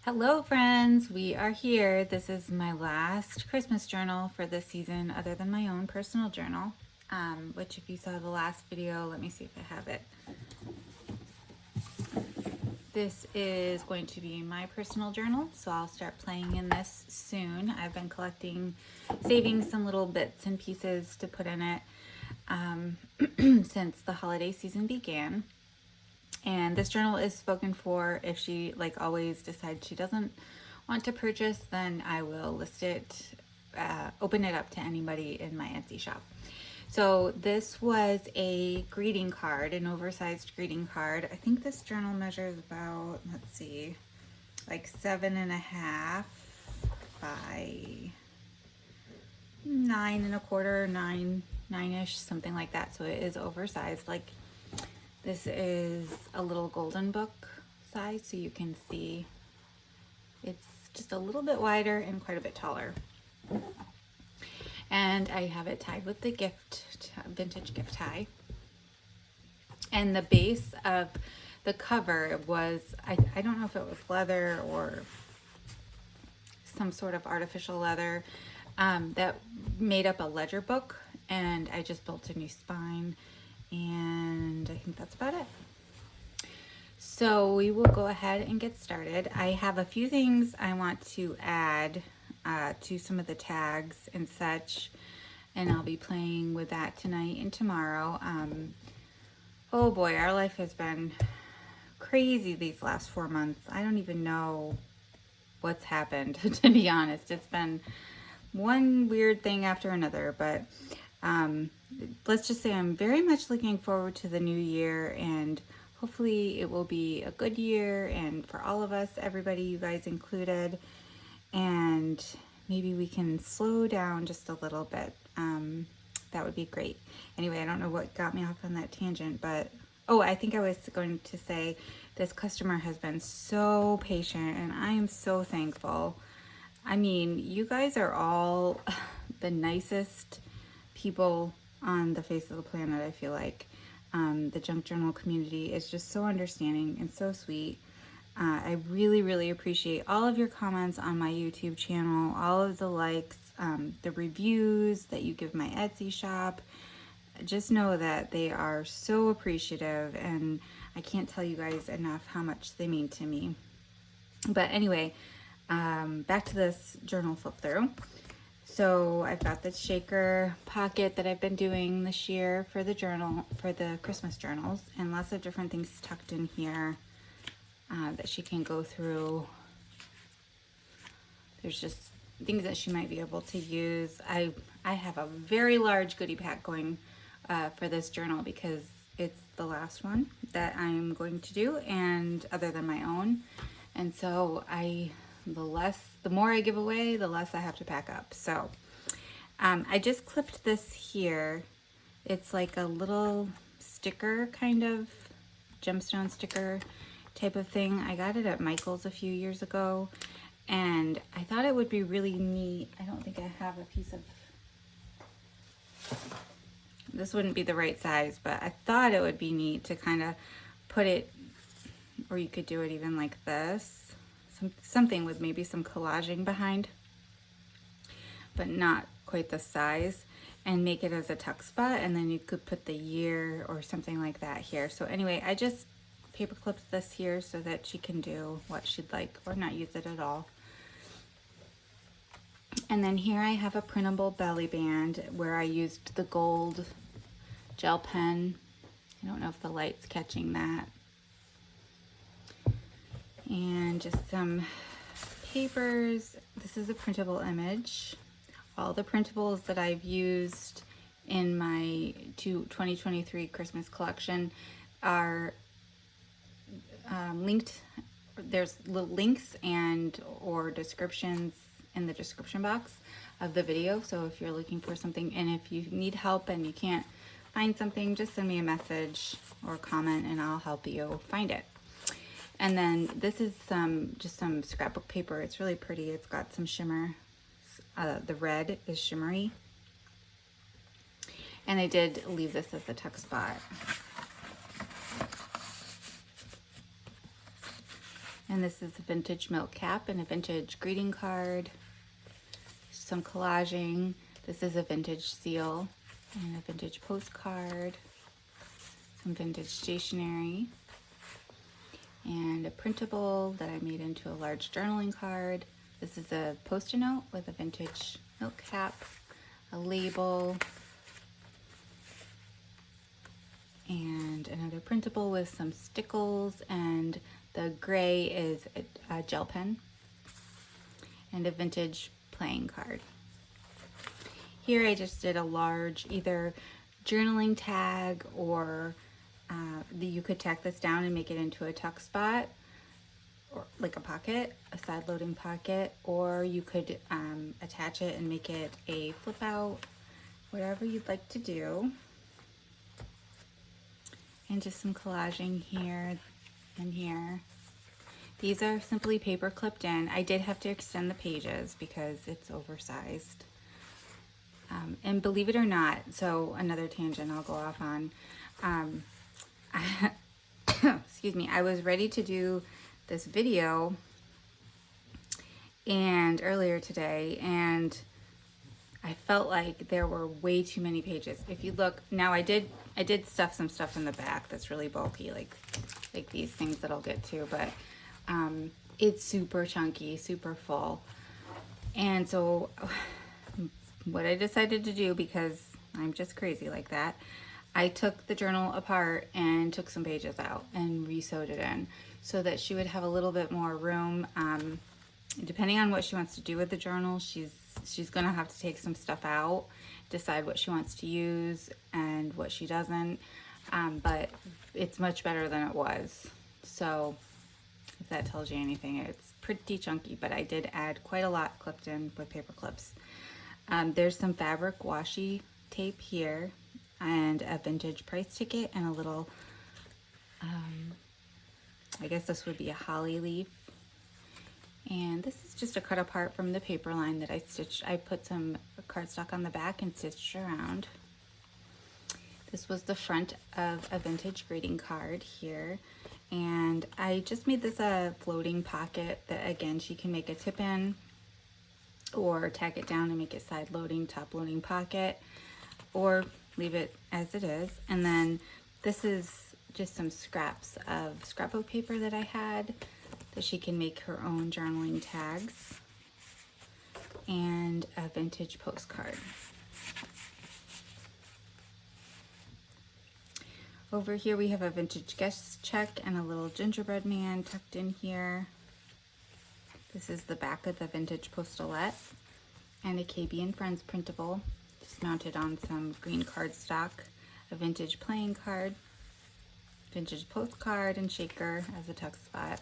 Hello friends, we are here. This is my last Christmas journal for this season other than my own personal journal, which if you saw the last video, let me see if I have it. This is going to be my personal journal, so I'll start playing in this soon. I've been collecting, saving some little bits and pieces to put in it since the holiday season began. And this journal is spoken for. If she, like always, decides she doesn't want to purchase, then I will list it, open it up to anybody in my Etsy shop. So this was a greeting card, an oversized greeting card. I think this journal measures about, let's see, like 7.5 by 9.25, nine-ish, something like that. So it is oversized. Like, this is a little golden book size, so you can see it's just a little bit wider and quite a bit taller. And I have it tied with the vintage gift tie. And the base of the cover was, I don't know if it was leather or some sort of artificial leather that made up a ledger book, and I just built a new spine. And I think that's about it. So we will go ahead and get started. I have a few things I want to add to some of the tags and such, and I'll be playing with that tonight and tomorrow. Oh boy, our life has been crazy these last 4 months. I don't even know what's happened, to be honest. It's been one weird thing after another, but let's just say I'm very much looking forward to the new year, and hopefully it will be a good year, and for all of us, everybody, you guys included, and maybe we can slow down just a little bit. That would be great. Anyway, I don't know what got me off on that tangent, but I think I was going to say this customer has been so patient, and I am so thankful. I mean, you guys are all the nicest people on the face of the planet, I feel like. The junk journal community is just so understanding and so sweet. I really appreciate all of your comments on my YouTube channel, all of the likes, the reviews that you give my Etsy shop. Just know that they are so appreciative, and I can't tell you guys enough how much they mean to me. But anyway, back to this journal flip through. So I've got this shaker pocket that I've been doing this year for the journal, for the Christmas journals, and lots of different things tucked in here that she can go through. There's just things that she might be able to use. I have a very large goodie pack going for this journal because it's the last one that I'm going to do, and other than my own. And so the more I give away, the less I have to pack up. So I just clipped this here. It's like a little sticker, kind of gemstone sticker type of thing. I got it at Michael's a few years ago, and I thought it would be really neat. I don't think I have a piece of, this wouldn't be the right size, but I thought it would be neat to kind of put it, or you could do it even like this. Something with maybe some collaging behind, but not quite the size, and make it as a tuck spot, and then you could put the year or something like that here. So anyway, I just paper clipped this here so that she can do what she'd like or not use it at all. And then here I have a printable belly band where I used the gold gel pen. I don't know if the light's catching that. And just some papers. This is a printable image. All the printables that I've used in my 2023 Christmas collection are linked. There's little links and or descriptions in the description box of the video. So if you're looking for something, and if you need help and you can't find something, just send me a message or comment and I'll help you find it. And then this is just some scrapbook paper. It's really pretty. It's got some shimmer. The red is shimmery. And I did leave this as a tuck spot. And this is a vintage milk cap and a vintage greeting card. Some collaging. This is a vintage seal and a vintage postcard. Some vintage stationery. And a printable that I made into a large journaling card. This is a post-it note with a vintage milk cap, a label, and another printable with some stickles, and the gray is a gel pen, and a vintage playing card. Here I just did a large either journaling tag, or you could tack this down and make it into a tuck spot, or like a pocket, a side loading pocket, or you could attach it and make it a flip out, whatever you'd like to do. And just some collaging here and here. These are simply paper clipped in. I did have to extend the pages because it's oversized. And believe it or not, so another tangent I'll go off on. Excuse me, I was ready to do this video and earlier today, and I felt like there were way too many pages. If you look now, I did stuff some stuff in the back that's really bulky, like these things that I'll get to, but it's super chunky, super full. And so what I decided to do, because I'm just crazy like that, I took the journal apart and took some pages out and re-sewed it in so that she would have a little bit more room. Depending on what she wants to do with the journal, she's gonna have to take some stuff out, decide what she wants to use and what she doesn't, but it's much better than it was. So if that tells you anything, it's pretty chunky, but I did add quite a lot clipped in with paper clips. There's some fabric washi tape here, and a vintage price ticket, and a little, I guess this would be a holly leaf. And this is just a cut apart from the paper line that I stitched. I put some cardstock on the back and stitched around. This was the front of a vintage greeting card here. And I just made this a floating pocket that, again, she can make a tip in, or tack it down and make it side loading, top loading pocket, or leave it as it is. And then this is just some scraps of scrapbook paper that I had that she can make her own journaling tags, and a vintage postcard. Over here we have a vintage guest check and a little gingerbread man tucked in here. This is the back of the vintage postulette, and a KBandFriends printable just mounted on some green cardstock, a vintage playing card, vintage postcard and shaker as a tuck spot.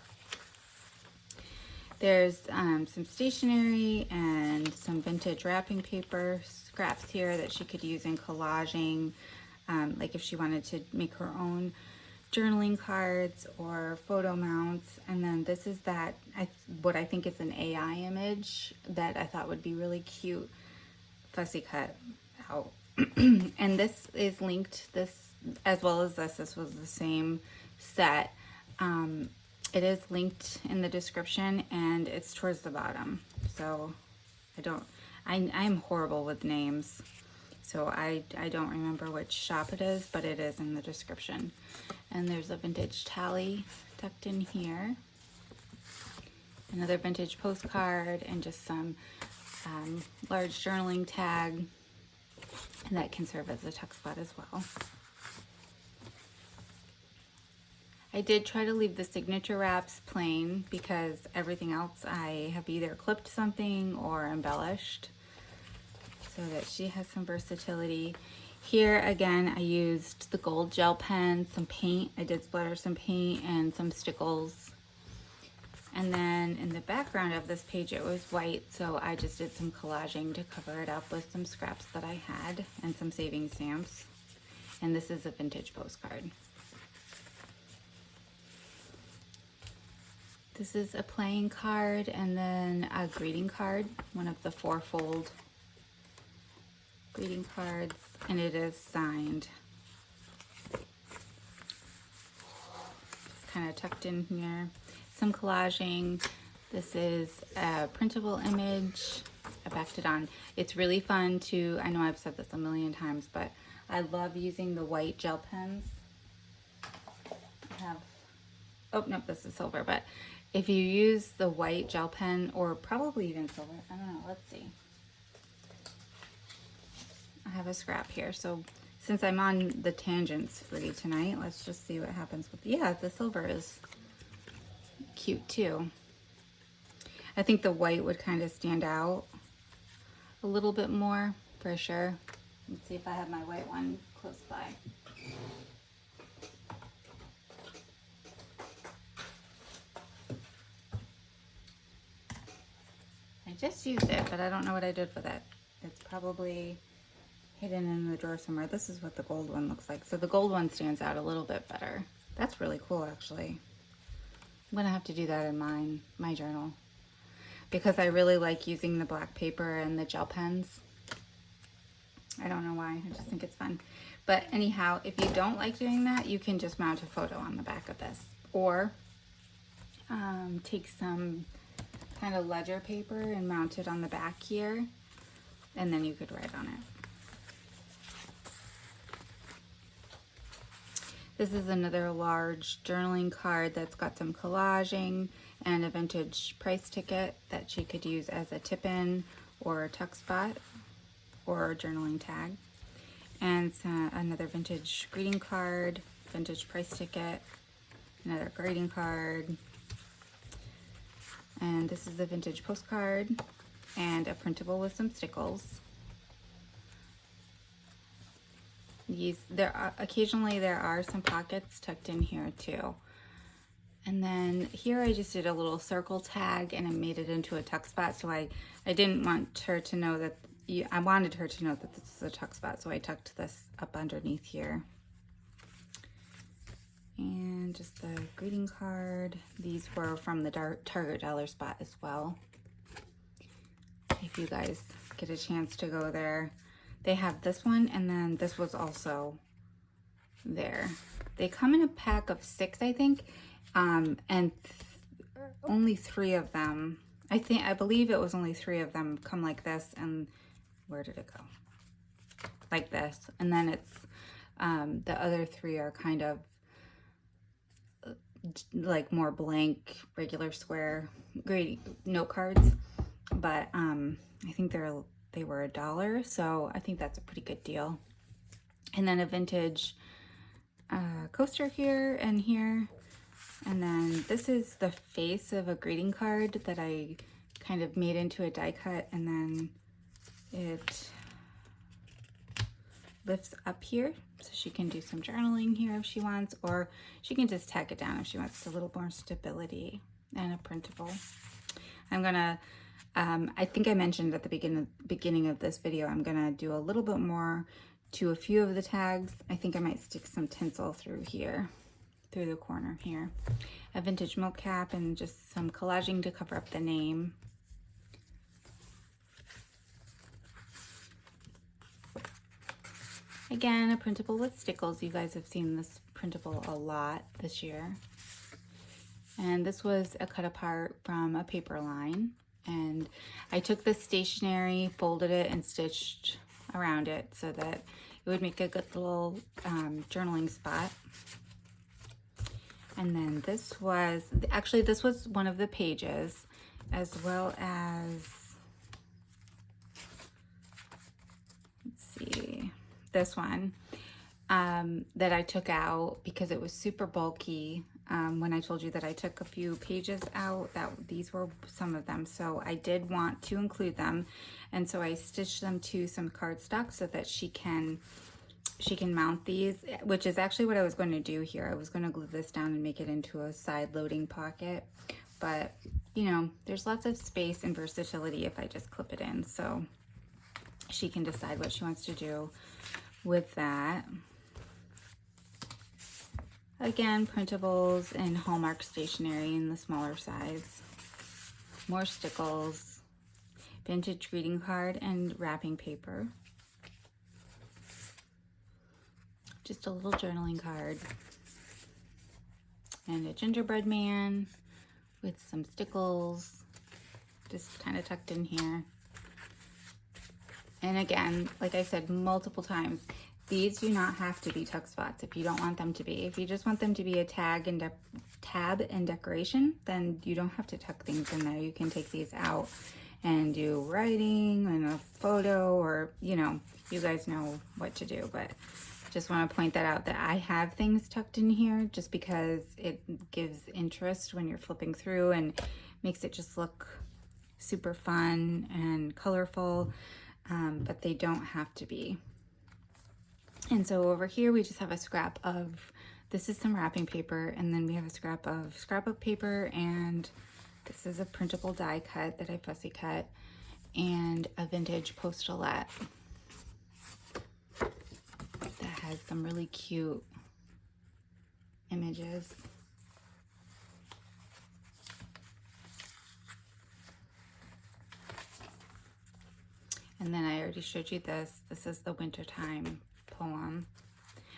There's some stationery and some vintage wrapping paper scraps here that she could use in collaging, like if she wanted to make her own journaling cards or photo mounts. And then this is that, what I think is an AI image that I thought would be really cute, fussy cut out. And this is linked, this as well as this was the same set. It is linked in the description, and it's towards the bottom. So I'm horrible with names, so I don't remember which shop it is, but it is in the description. And there's a vintage tally tucked in here, another vintage postcard, and just some large journaling tag, and that can serve as a tuck spot as well. I did try to leave the signature wraps plain because everything else I have either clipped something or embellished, so that she has some versatility. Here again, I used the gold gel pen, some paint. I did splatter some paint and some stickles. And then in the background of this page, it was white, so I just did some collaging to cover it up with some scraps that I had and some saving stamps. And this is a vintage postcard. This is a playing card and then a greeting card, one of the 4-fold greeting cards, and it is signed. Just kind of tucked in here. some collaging. This is a printable image. I backed it on. It's really fun to, I know I've said this a million times, but I love using the white gel pens. I have, oh no, this is silver, but if you use the white gel pen, or probably even silver, I don't know, let's see. I have a scrap here, so since I'm on the tangents free tonight, let's just see what happens with, yeah, the silver is cute too. I think the white would kind of stand out a little bit more for sure. Let's see if I have my white one close by. I just used it, but I don't know what I did with it. It's probably hidden in the drawer somewhere. This is what the gold one looks like. So the gold one stands out a little bit better. That's really cool, actually. I'm gonna have to do that in my journal, because I really like using the black paper and the gel pens. I don't know why, I just think it's fun. But anyhow, if you don't like doing that, you can just mount a photo on the back of this, or take some kind of ledger paper and mount it on the back here, and then you could write on it. This is another large journaling card that's got some collaging and a vintage price ticket that she could use as a tip-in or a tuck spot or a journaling tag. And another vintage greeting card, vintage price ticket, another greeting card. And this is a vintage postcard and a printable with some stickles. Occasionally there are some pockets tucked in here too. And then here I just did a little circle tag and I made it into a tuck spot. So I didn't want her to know that, I wanted her to know that this is a tuck spot. So I tucked this up underneath here. And just the greeting card. These were from the Target dollar spot as well. If you guys get a chance to go there. They have this one, and then this was also there. They come in a pack of 6, I think, and only 3 of them. I believe it was only 3 of them come like this, and where did it go? Like this, and then it's the other 3 are kind of like more blank, regular square, great note cards, but I think they were $1, so I think that's a pretty good deal. And then a vintage coaster here and here. And then this is the face of a greeting card that I kind of made into a die cut, and then it lifts up here so she can do some journaling here if she wants, or she can just tack it down if she wants a little more stability, and a printable. I'm gonna I think I mentioned at the beginning of this video, I'm gonna do a little bit more to a few of the tags. I think I might stick some tinsel through here, through the corner here. A vintage milk cap and just some collaging to cover up the name. Again, a printable with stickles. You guys have seen this printable a lot this year. And this was a cut apart from a paper line. And I took this stationery, folded it, and stitched around it so that it would make a good little journaling spot. And then this was, actually this was one of the pages, as well as, let's see, this one that I took out because it was super bulky. When I told you that I took a few pages out, these were some of them, so I did want to include them, and so I stitched them to some cardstock so that she can mount these, which is actually what I was going to do here. I was going to glue this down and make it into a side loading pocket, but you know, there's lots of space and versatility if I just clip it in, so she can decide what she wants to do with that. Again, printables and Hallmark stationery in the smaller size. More stickles, vintage greeting card, and wrapping paper. Just a little journaling card. And a gingerbread man with some stickles, just kind of tucked in here. And again, like I said multiple times, these do not have to be tuck spots if you don't want them to be. If you just want them to be a tab and decoration, then you don't have to tuck things in there. You can take these out and do writing and a photo, or, you know, you guys know what to do. But just want to point that out, that I have things tucked in here just because it gives interest when you're flipping through and makes it just look super fun and colorful, but they don't have to be. And so over here we just have a scrap of, this is some wrapping paper, and then we have a scrap of scrapbook paper, and this is a printable die cut that I fussy cut, and a vintage postalette that has some really cute images. And then I already showed you this. This is the wintertime poem.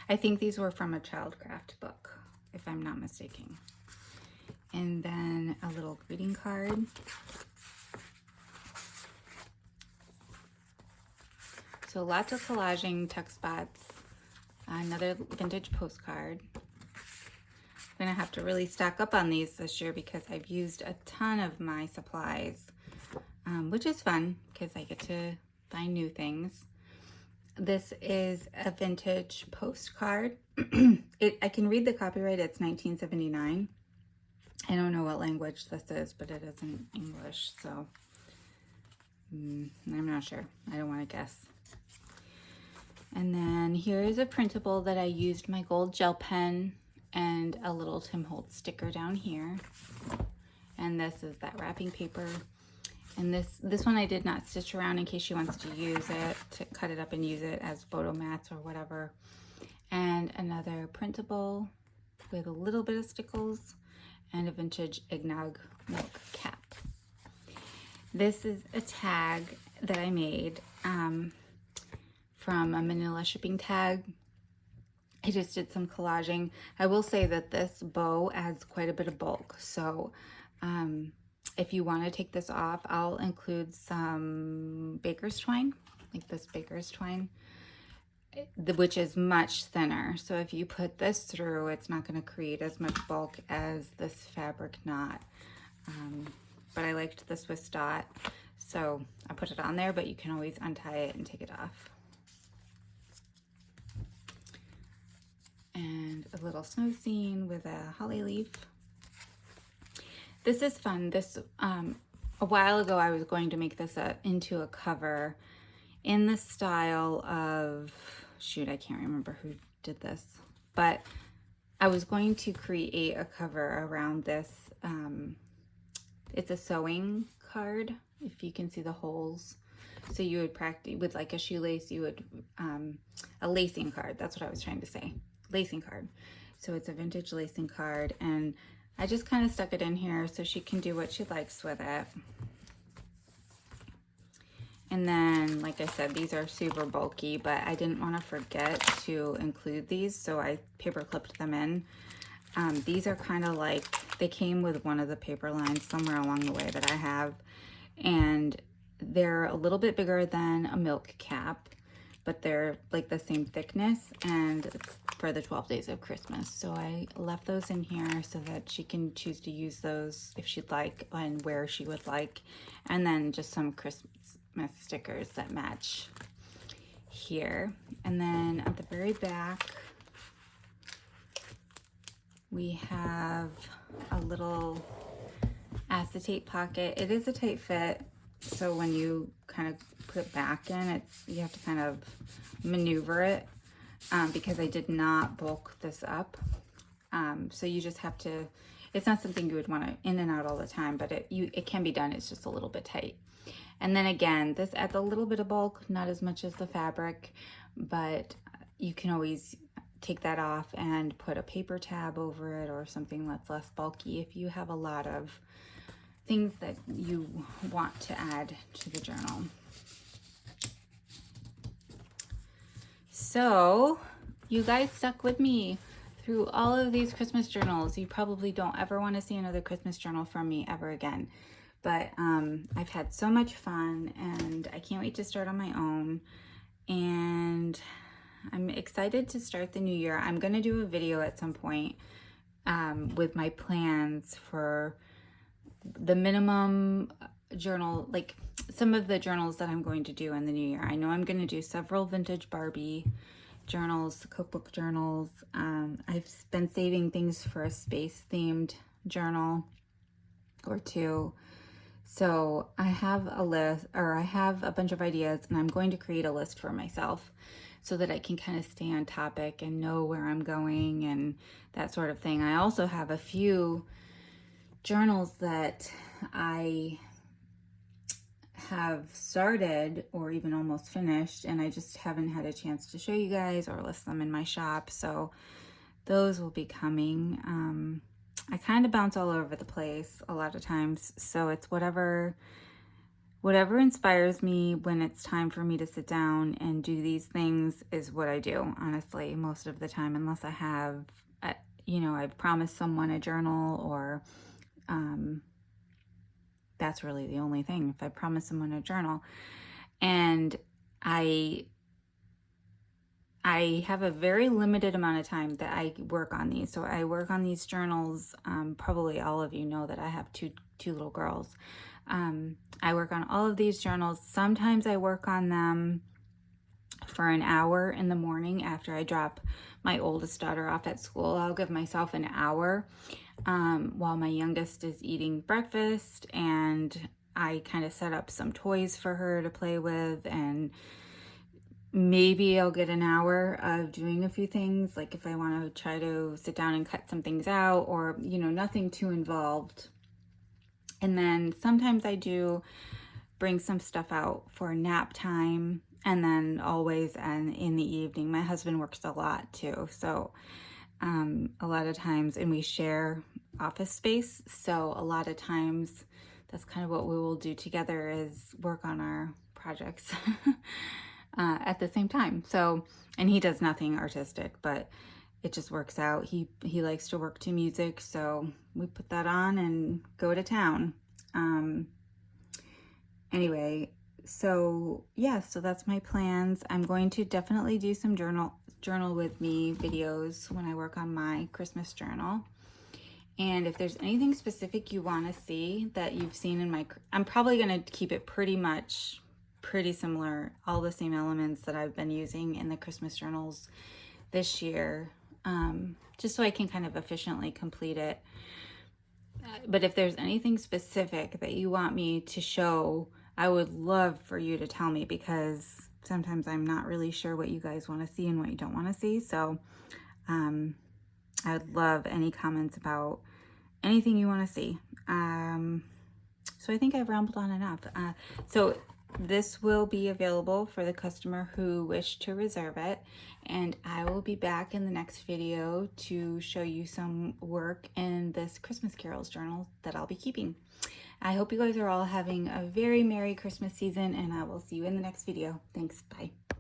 I think these were from a Childcraft book, if I'm not mistaken. And then a little greeting card. So lots of collaging, tuck spots, another vintage postcard. I'm gonna have to really stock up on these this year because I've used a ton of my supplies, which is fun because I get to find new things. This is a vintage postcard. I can read the copyright, it's 1979. I don't know what language this is, but it is in English, so I'm not sure. I don't want to guess. And then here is a printable that I used my gold gel pen and a little Tim Holtz sticker down here. And this is that wrapping paper. And this one I did not stitch around in case she wants to use it, to cut it up and use it as photo mats or whatever. And another printable with a little bit of stickles and a vintage eggnog milk cap. This is a tag that I made from a manila shipping tag. I just did some collaging. I will say that this bow adds quite a bit of bulk, so if you want to take this off, I'll include some baker's twine, like this baker's twine, which is much thinner. So if you put this through, it's not going to create as much bulk as this fabric knot. But I liked the Swiss dot, so I put it on there, but you can always untie it and take it off. And a little snow scene with a holly leaf. This is fun. This, a while ago I was going to make this into a cover in the style of, shoot, I can't remember who did this, but I was going to create a cover around this. It's a sewing card, if you can see the holes. So you would practice with like a shoelace, you would, a lacing card, that's what I was trying to say, lacing card. So it's a vintage lacing card, and I just kind of stuck it in here so she can do what she likes with it. And then, like I said, these are super bulky, but I didn't want to forget to include these, so I paper clipped them in. These are kind of like, they came with one of the paper lines somewhere along the way that I have, and they're a little bit bigger than a milk cap, but they're like the same thickness, and it's for the 12 days of Christmas. So I left those in here so that she can choose to use those if she'd like and where she would like. And then just some Christmas stickers that match here. And then at the very back, we have a little acetate pocket. It is a tight fit, so when you kind of put it back in, you have to kind of maneuver it because I did not bulk this up. So you just have to, it's not something you would want to in and out all the time, but it can be done. It's just a little bit tight. And then again, this adds a little bit of bulk, not as much as the fabric, but you can always take that off and put a paper tab over it or something that's less bulky if you have a lot of things that you want to add to the journal. So you guys stuck with me through all of these Christmas journals, you probably don't ever want to see another Christmas journal from me ever again. But I've had so much fun, and I can't wait to start on my own. And I'm excited to start the new year. I'm going to do a video at some point with my plans for the minimum journal, like some of the journals that I'm going to do in the new year. I know I'm going to do several vintage Barbie journals, cookbook journals. I've been saving things for a space themed journal or two. So I have a list, or I have a bunch of ideas, and I'm going to create a list for myself so that I can kind of stay on topic and know where I'm going and that sort of thing. I also have a few journals that I have started or even almost finished, and I just haven't had a chance to show you guys or list them in my shop. So those will be coming. I kind of bounce all over the place a lot of times, so it's whatever inspires me when it's time for me to sit down and do these things is what I do, honestly, most of the time, unless I have, I've promised someone a journal, or that's really the only thing, if I promise someone a journal. And I have a very limited amount of time that I work on these. So I work on these journals. Probably all of you know that I have two little girls. I work on all of these journals. Sometimes I work on them for an hour in the morning after I drop my oldest daughter off at school. I'll give myself an hour while my youngest is eating breakfast, and I kind of set up some toys for her to play with, and maybe I'll get an hour of doing a few things, like if I want to try to sit down and cut some things out, or, nothing too involved. And then sometimes I do bring some stuff out for nap time, and then always in the evening. My husband works a lot too, so a lot of times, and we share office space, so a lot of times that's kind of what we will do together, is work on our projects at the same time. So, and he does nothing artistic, but it just works out. He likes to work to music, so we put that on and go to town. Anyway, so yeah, so that's my plans. I'm going to definitely do some journal with me videos when I work on my Christmas journal. And if there's anything specific you want to see that you've seen in my, I'm probably going to keep it pretty similar, all the same elements that I've been using in the Christmas journals this year, just so I can kind of efficiently complete it. But if there's anything specific that you want me to show, I would love for you to tell me, because sometimes I'm not really sure what you guys want to see and what you don't want to see. So I would love any comments about anything you want to see. So I think I've rambled on enough. So this will be available for the customer who wish to reserve it, and I will be back in the next video to show you some work in this Christmas Carols journal that I'll be keeping. I hope you guys are all having a very Merry Christmas season, and I will see you in the next video. Thanks. Bye.